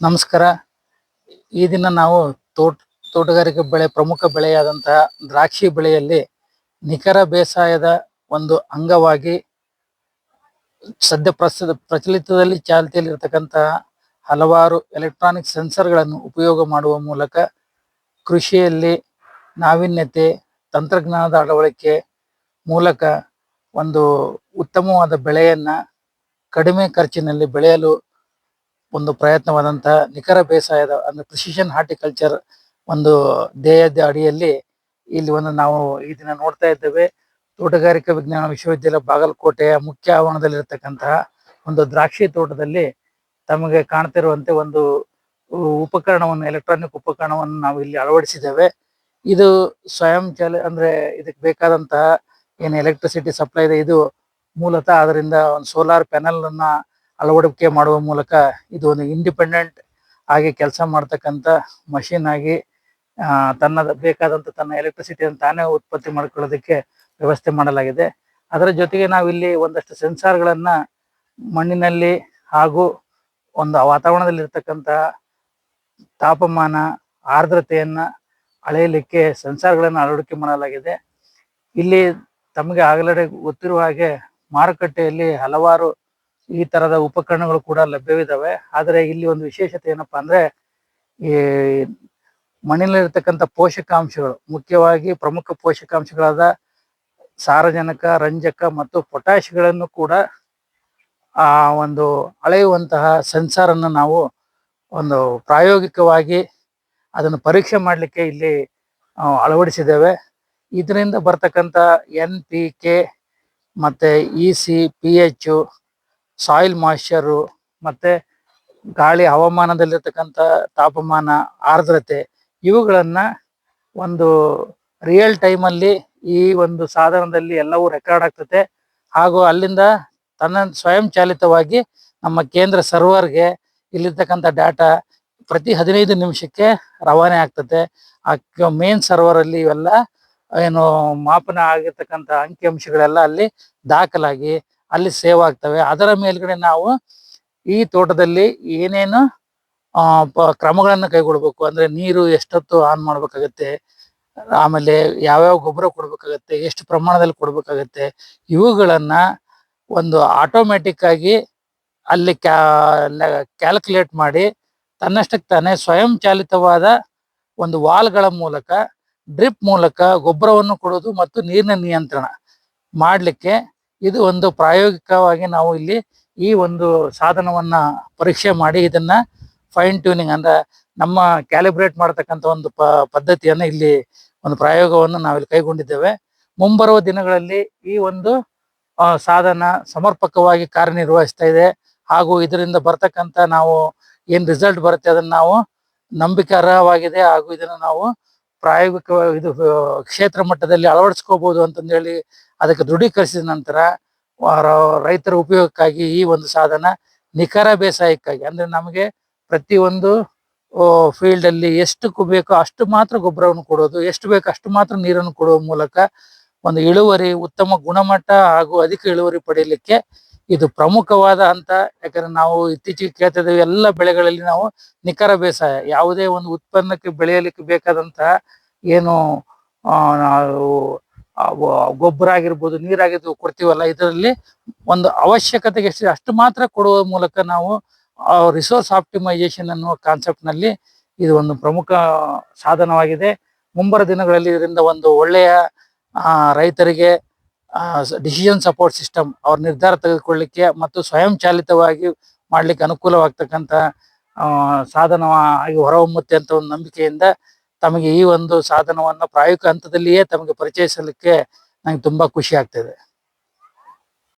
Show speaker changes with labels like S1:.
S1: ನಮಸ್ಕಾರ. ಈ ದಿನ ನಾವು ತೋಟಗಾರಿಕೆ ಬೆಳೆ ಪ್ರಮುಖ ಬೆಳೆಯಾದಂತಹ ದ್ರಾಕ್ಷಿ ಬೆಳೆಯಲ್ಲಿ ನಿಖರ ಬೇಸಾಯದ ಒಂದು ಅಂಗವಾಗಿ ಸದ್ಯ ಪ್ರಚಲಿತದಲ್ಲಿ ಚಾಲ್ತಿಯಲ್ಲಿರ್ತಕ್ಕಂತಹ ಹಲವಾರು ಎಲೆಕ್ಟ್ರಾನಿಕ್ ಸೆನ್ಸರ್ಗಳನ್ನು ಉಪಯೋಗ ಮಾಡುವ ಮೂಲಕ ಕೃಷಿಯಲ್ಲಿ ನಾವೀನ್ಯತೆ, ತಂತ್ರಜ್ಞಾನದ ಅಳವಡಿಕೆ ಮೂಲಕ ಒಂದು ಉತ್ತಮವಾದ ಬೆಳೆಯನ್ನ ಕಡಿಮೆ ಖರ್ಚಿನಲ್ಲಿ ಬೆಳೆಯಲು ಒಂದು ಪ್ರಯತ್ನವಾದಂತಹ ನಿಖರ ಬೇಸಾಯದ ಅಂದ್ರೆ ಪ್ರಿಸಿಷನ್ ಹಾರ್ಟಿಕಲ್ಚರ್ ಒಂದು ಧ್ಯೇಯದ ಅಡಿಯಲ್ಲಿ ಇಲ್ಲಿ ನಾವು ಈ ದಿನ ನೋಡ್ತಾ ಇದ್ದೇವೆ. ತೋಟಗಾರಿಕಾ ವಿಜ್ಞಾನ ವಿಶ್ವವಿದ್ಯಾಲಯ ಬಾಗಲಕೋಟೆಯ ಮುಖ್ಯ ಆವರಣದಲ್ಲಿರ್ತಕ್ಕಂತಹ ಒಂದು ದ್ರಾಕ್ಷಿ ತೋಟದಲ್ಲಿ ತಮಗೆ ಕಾಣ್ತಿರುವಂತೆ ಒಂದು ಉಪಕರಣವನ್ನು, ಎಲೆಕ್ಟ್ರಾನಿಕ್ ಉಪಕರಣವನ್ನು ನಾವು ಇಲ್ಲಿ ಅಳವಡಿಸಿದ್ದೇವೆ. ಇದು ಸ್ವಯಂ ಅಂದ್ರೆ ಇದಕ್ಕೆ ಬೇಕಾದಂತಹ ಏನು ಎಲೆಕ್ಟ್ರಿಸಿಟಿ ಸಪ್ಲೈ ಇದೆ, ಇದು ಮೂಲತಃ ಅದರಿಂದ ಒಂದು ಸೋಲಾರ್ ಪ್ಯಾನಲ್ ಅನ್ನ ಅಳವಡಿಕೆ ಮಾಡುವ ಮೂಲಕ ಇದು ಒಂದು ಇಂಡಿಪೆಂಡೆಂಟ್ ಆಗಿ ಕೆಲಸ ಮಾಡ್ತಕ್ಕಂಥ ಮಷಿನ್ ಆಗಿ ಬೇಕಾದಂತ ತನ್ನ ಎಲೆಕ್ಟ್ರಿಸಿಟಿಯನ್ನು ತಾನೇ ಉತ್ಪತ್ತಿ ಮಾಡ್ಕೊಳ್ಳೋದಕ್ಕೆ ವ್ಯವಸ್ಥೆ ಮಾಡಲಾಗಿದೆ. ಅದರ ಜೊತೆಗೆ ನಾವಿಲ್ಲಿ ಒಂದಷ್ಟು ಸೆನ್ಸಾರ್ಗಳನ್ನ ಮಣ್ಣಿನಲ್ಲಿ ಹಾಗೂ ಒಂದು ವಾತಾವರಣದಲ್ಲಿ ಇರ್ತಕ್ಕಂತಹ ತಾಪಮಾನ, ಆರ್ದ್ರತೆಯನ್ನ ಅಳೆಯಲಿಕ್ಕೆ ಸೆನ್ಸಾರ್ಗಳನ್ನು ಅಳವಡಿಕೆ ಮಾಡಲಾಗಿದೆ. ಇಲ್ಲಿ ತಮಗೆ ಆಗಲೇ ಗೊತ್ತಿರುವ ಹಾಗೆ ಮಾರುಕಟ್ಟೆಯಲ್ಲಿ ಹಲವಾರು ಈ ತರದ ಉಪಕರಣಗಳು ಕೂಡ ಲಭ್ಯವಿದ್ದಾವೆ. ಆದರೆ ಇಲ್ಲಿ ಒಂದು ವಿಶೇಷತೆ ಏನಪ್ಪಾ ಅಂದ್ರೆ, ಈ ಮಣ್ಣಿನಲ್ಲಿರ್ತಕ್ಕಂಥ ಪೋಷಕಾಂಶಗಳು, ಮುಖ್ಯವಾಗಿ ಪ್ರಮುಖ ಪೋಷಕಾಂಶಗಳಾದ ಸಾರಜನಕ, ರಂಜಕ ಮತ್ತು ಪೊಟ್ಯಾಶ್ಗಳನ್ನು ಕೂಡ ಆ ಒಂದು ಅಳೆಯುವಂತಹ ಸೆನ್ಸಾರ್ ಅನ್ನು ನಾವು ಒಂದು ಪ್ರಾಯೋಗಿಕವಾಗಿ ಅದನ್ನು ಪರೀಕ್ಷೆ ಮಾಡಲಿಕ್ಕೆ ಇಲ್ಲಿ ಅಳವಡಿಸಿದ್ದೇವೆ. ಇದರಿಂದ ಬರ್ತಕ್ಕಂಥ NPK ಮತ್ತೆ EC, pH, ಸಾಯಿಲ್ ಮಾಯಿಶ್ಚರು ಮತ್ತೆ ಗಾಳಿ ಹವಾಮಾನದಲ್ಲಿರ್ತಕ್ಕಂಥ ತಾಪಮಾನ, ಆರ್ದ್ರತೆ ಇವುಗಳನ್ನ ಒಂದು ರಿಯಲ್ ಟೈಮಲ್ಲಿ ಈ ಒಂದು ಸಾಧನದಲ್ಲಿ ಎಲ್ಲವೂ ರೆಕಾರ್ಡ್ ಆಗ್ತದೆ. ಹಾಗೂ ಅಲ್ಲಿಂದ ತನ್ನ ಸ್ವಯಂ ಚಾಲಿತವಾಗಿ ನಮ್ಮ ಕೇಂದ್ರ ಸರ್ವರ್ಗೆ ಇಲ್ಲಿರ್ತಕ್ಕಂಥ ಡಾಟಾ ಪ್ರತಿ 15 ನಿಮಿಷಕ್ಕೆ ರವಾನೆ ಆಗ್ತದೆ. ಆ ಮೇನ್ ಸರ್ವರ್ ಅಲ್ಲಿ ಇವೆಲ್ಲ ಏನು ಮಾಪನ ಆಗಿರ್ತಕ್ಕಂಥ ಅಂಕಿಅಂಶಗಳೆಲ್ಲ ಅಲ್ಲಿ ದಾಖಲಾಗಿ ಅಲ್ಲಿ ಸೇವ್ ಆಗ್ತವೆ. ಅದರ ಮೇಲ್ಗಡೆ ನಾವು ಈ ತೋಟದಲ್ಲಿ ಏನೇನು ಕ್ರಮಗಳನ್ನು ಕೈಗೊಳ್ಬೇಕು ಅಂದ್ರೆ, ನೀರು ಎಷ್ಟೊತ್ತು ಆನ್ ಮಾಡ್ಬೇಕಾಗತ್ತೆ, ಆಮೇಲೆ ಯಾವ್ಯಾವ ಗೊಬ್ಬರ ಕೊಡ್ಬೇಕಾಗತ್ತೆ, ಎಷ್ಟು ಪ್ರಮಾಣದಲ್ಲಿ ಕೊಡ್ಬೇಕಾಗತ್ತೆ, ಇವುಗಳನ್ನ ಒಂದು ಆಟೋಮ್ಯಾಟಿಕ್ ಆಗಿ ಅಲ್ಲಿ ಕ್ಯಾಲ್ಕುಲೇಟ್ ಮಾಡಿ ತನ್ನಷ್ಟಕ್ಕೆ ತಾನೇ ಸ್ವಯಂ ಚಾಲಿತವಾದ ಒಂದು ವಾಲ್ಗಳ ಮೂಲಕ, ಡ್ರಿಪ್ ಮೂಲಕ ಗೊಬ್ಬರವನ್ನು ಕೊಡೋದು ಮತ್ತು ನೀರಿನ ನಿಯಂತ್ರಣ ಮಾಡಲಿಕ್ಕೆ ಇದು ಒಂದು ಪ್ರಾಯೋಗಿಕವಾಗಿ ನಾವು ಇಲ್ಲಿ ಈ ಒಂದು ಸಾಧನವನ್ನ ಪರೀಕ್ಷೆ ಮಾಡಿ ಇದನ್ನ ಫೈನ್ ಟ್ಯೂನಿಂಗ್ ಅಂದ್ರೆ ನಮ್ಮ ಕ್ಯಾಲಿಬ್ರೇಟ್ ಮಾಡತಕ್ಕಂಥ ಒಂದು ಪದ್ಧತಿಯನ್ನ ಇಲ್ಲಿ ಒಂದು ಪ್ರಯೋಗವನ್ನು ನಾವಿಲ್ಲಿ ಕೈಗೊಂಡಿದ್ದೇವೆ. ಮುಂಬರುವ ದಿನಗಳಲ್ಲಿ ಈ ಒಂದು ಸಾಧನ ಸಮರ್ಪಕವಾಗಿ ಕಾರ್ಯನಿರ್ವಹಿಸ್ತಾ ಇದೆ. ಹಾಗೂ ಇದರಿಂದ ಬರ್ತಕ್ಕಂಥ ನಾವು ಏನ್ ರಿಸಲ್ಟ್ ಬರುತ್ತೆ ಅದನ್ನ ನಾವು ನಂಬಿಕಾರ್ಹವಾಗಿದೆ. ಹಾಗೂ ಇದನ್ನು ನಾವು ಪ್ರಾಯೋಗಿಕವಾಗಿ ಇದು ಕ್ಷೇತ್ರ ಮಟ್ಟದಲ್ಲಿ ಅಳವಡಿಸ್ಕೋಬಹುದು ಅಂತಂದೇಳಿ ಅದಕ್ಕೆ ದೃಢೀಕರಿಸಿದ ನಂತರ ರೈತರ ಉಪಯೋಗಕ್ಕಾಗಿ ಈ ಒಂದು ಸಾಧನ ನಿಖರ ಬೇಸಾಯಕ್ಕಾಗಿ, ಅಂದ್ರೆ ನಮಗೆ ಪ್ರತಿಯೊಂದು ಫೀಲ್ಡ್ ಅಲ್ಲಿ ಎಷ್ಟು ಬೇಕೋ ಅಷ್ಟು ಮಾತ್ರ ಗೊಬ್ಬರವನ್ನು ಕೊಡೋದು, ಎಷ್ಟು ಬೇಕೋ ಅಷ್ಟು ಮಾತ್ರ ನೀರನ್ನು ಕೊಡುವ ಮೂಲಕ ಒಂದು ಇಳುವರಿ, ಉತ್ತಮ ಗುಣಮಟ್ಟ ಹಾಗೂ ಅಧಿಕ ಇಳುವರಿ ಪಡೆಯಲಿಕ್ಕೆ ಇದು ಪ್ರಮುಖವಾದ ಹಂತ. ಯಾಕಂದ್ರೆ ನಾವು ಇತ್ತೀಚೆಗೆ ಕೇಳ್ತಾ ಇದ್ದೇವೆ ಎಲ್ಲ ಬೆಳೆಗಳಲ್ಲಿ ನಾವು ನಿಖರ ಬೇಸಾಯ, ಯಾವುದೇ ಒಂದು ಉತ್ಪನ್ನಕ್ಕೆ ಬೆಳೆಯಲಿಕ್ಕೆ ಬೇಕಾದಂತಹ ಏನು ಗೊಬ್ಬರ ಆಗಿರ್ಬೋದು, ನೀರಾಗಿರ್ಬೋದು ಕೊಡ್ತೀವಲ್ಲ, ಇದರಲ್ಲಿ ಒಂದು ಅವಶ್ಯಕತೆಗೆ ಎಷ್ಟು ಅಷ್ಟು ಮಾತ್ರ ಕೊಡುವ ಮೂಲಕ ನಾವು ರಿಸೋರ್ಸ್ ಆಪ್ಟಿಮೈಸೇಷನ್ ಅನ್ನುವ ಕಾನ್ಸೆಪ್ಟ್ ನಲ್ಲಿ ಇದು ಒಂದು ಪ್ರಮುಖ ಸಾಧನವಾಗಿದೆ. ಮುಂಬರುವ ದಿನಗಳಲ್ಲಿ ಇದರಿಂದ ಒಂದು ಒಳ್ಳೆಯ ರೈತರಿಗೆ ಡಿಸಿಷನ್ ಸಪೋರ್ಟ್ ಸಿಸ್ಟಮ್, ಅವ್ರ ನಿರ್ಧಾರ ತೆಗೆದುಕೊಳ್ಳಿಕ್ಕೆ ಮತ್ತು ಸ್ವಯಂ ಚಾಲಿತವಾಗಿ ಮಾಡ್ಲಿಕ್ಕೆ ಅನುಕೂಲವಾಗ್ತಕ್ಕಂಥ ಸಾಧನವಾಗಿ ಹೊರಹೊಮ್ಮುತ್ತೆ ಅಂತ ಒಂದು ನಂಬಿಕೆಯಿಂದ ತಮಗೆ ಈ ಒಂದು ಸಾಧನವನ್ನು ಪ್ರಾಯೋಗಿಕ ಹಂತದಲ್ಲಿಯೇ ತಮಗೆ ಪರಿಚಯಿಸಲಿಕ್ಕೆ ನಂಗೆ ತುಂಬಾ ಖುಷಿ ಆಗ್ತಿದೆ.